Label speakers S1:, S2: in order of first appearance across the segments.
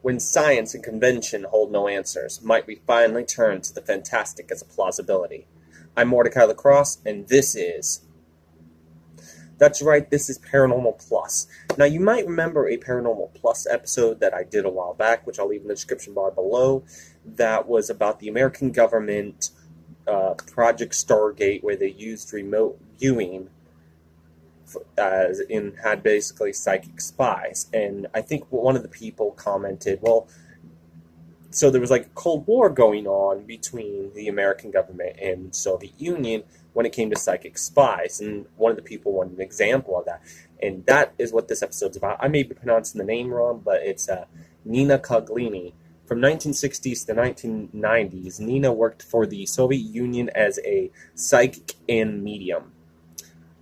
S1: When science and convention hold no answers, might we finally turn to the fantastic as a plausibility? I'm Mortika Lacrosse, and that's right, this is Paranormal Plus. Now, you might remember a Paranormal Plus episode that I did a while back, which I'll leave in the description bar below, that was about the American government Project Stargate, where they used remote viewing had basically psychic spies. And I think one of the people commented, well, so there was like a Cold War going on between the American government and Soviet Union when it came to psychic spies, and one of the people wanted an example of that, and that is what this episode's about. I may be pronouncing the name wrong, but it's Nina Kulagina. From 1960s to the 1990s, Nina worked for the Soviet Union as a psychic and medium.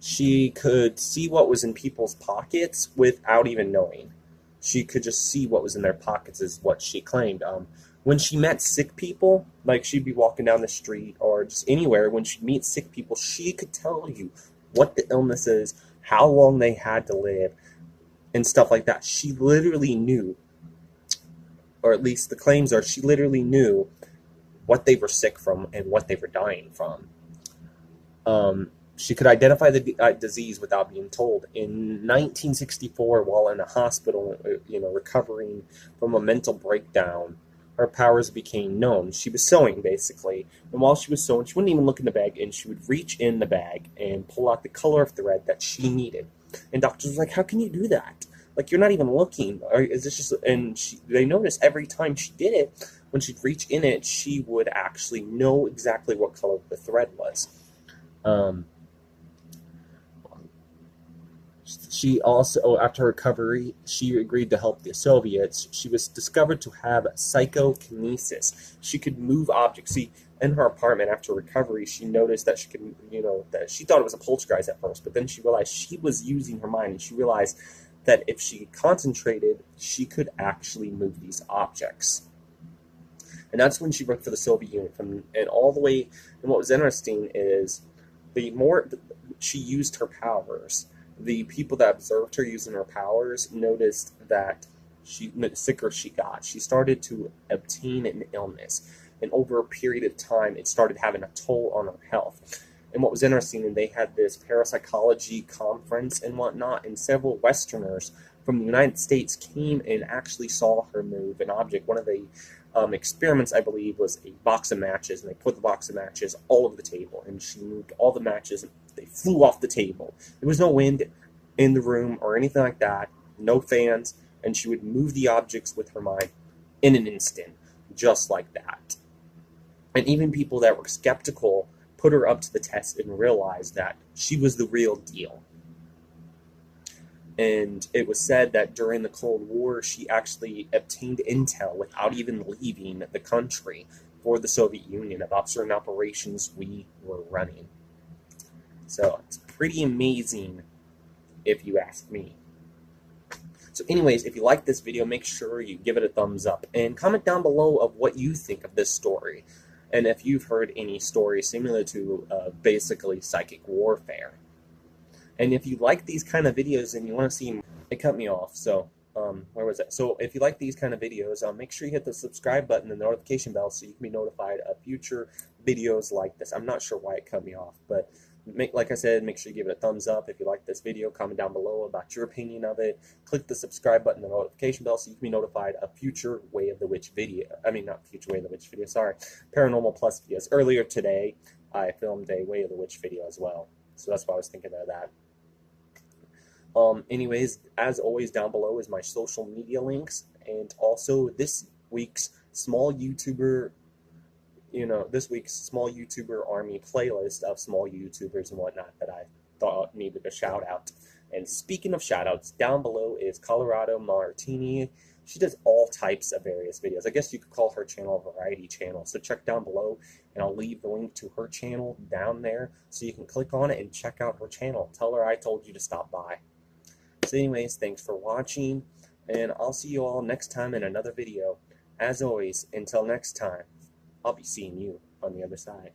S1: She could see what was in people's pockets without even knowing. She could just see what was in their pockets, is what she claimed. When she met sick people, like she'd be walking down the street or just anywhere, when she'd meet sick people, she could tell you what the illness is, how long they had to live, and stuff like that. She literally knew, or at least the claims are, she literally knew what they were sick from and what they were dying from. She could identify the disease without being told. In 1964, while in a hospital, recovering from a mental breakdown, her powers became known. She was sewing, basically, and while she was sewing, she wouldn't even look in the bag, and she would reach in the bag and pull out the color of thread that she needed. And doctors were like, "How can you do that? Like, you're not even looking. Or is this just?" And they noticed every time she did it, when she'd reach in it, she would actually know exactly what color the thread was. She also, after recovery, she agreed to help the Soviets. She was discovered to have psychokinesis. She could move objects. See, in her apartment after recovery, she noticed that she could, that she thought it was a poltergeist at first, but then she realized she was using her mind, and she realized that if she concentrated, she could actually move these objects. And that's when she worked for the Soviet Union. And all the way, and what was interesting is, the more she used her powers, the people that observed her using her powers noticed that the sicker she got. She started to obtain an illness, and over a period of time, it started having a toll on her health. And what was interesting, and they had this parapsychology conference and whatnot, and several Westerners from the United States came and actually saw her move an object. One of the experiments, I believe, was a box of matches, and they put the box of matches all over the table, and she moved all the matches, and they flew off the table. There was no wind in the room or anything like that, no fans, and she would move the objects with her mind in an instant, just like that. And even people that were skeptical put her up to the test and realized that she was the real deal. And it was said that during the Cold War, she actually obtained intel without even leaving the country for the Soviet Union about certain operations we were running. So it's pretty amazing, if you ask me. So anyways, if you like this video, make sure you give it a thumbs up and comment down below of what you think of this story, and if you've heard any stories similar to basically psychic warfare. And if you like these kind of videos and you want to see, it cut me off, so where was it? So if you like these kind of videos, make sure you hit the subscribe button and the notification bell so you can be notified of future videos like this. I'm not sure why it cut me off, but like I said, make sure you give it a thumbs up if you like this video. Comment down below about your opinion of it. Click the subscribe button and the notification bell so you can be notified of future Way of the Witch video. Not future Way of the Witch video, sorry. Paranormal Plus videos. Earlier today, I filmed a Way of the Witch video as well. So that's why I was thinking of that. Anyways, as always, down below is my social media links, and also this week's small YouTuber army playlist of small YouTubers and whatnot that I thought needed a shout out. And speaking of shout outs, down below is Colorado Martini. She does all types of various videos. I guess you could call her channel a variety channel. So check down below, and I'll leave the link to her channel down there so you can click on it and check out her channel. Tell her I told you to stop by. So anyways, thanks for watching, and I'll see you all next time in another video. As always, until next time, I'll be seeing you on the other side.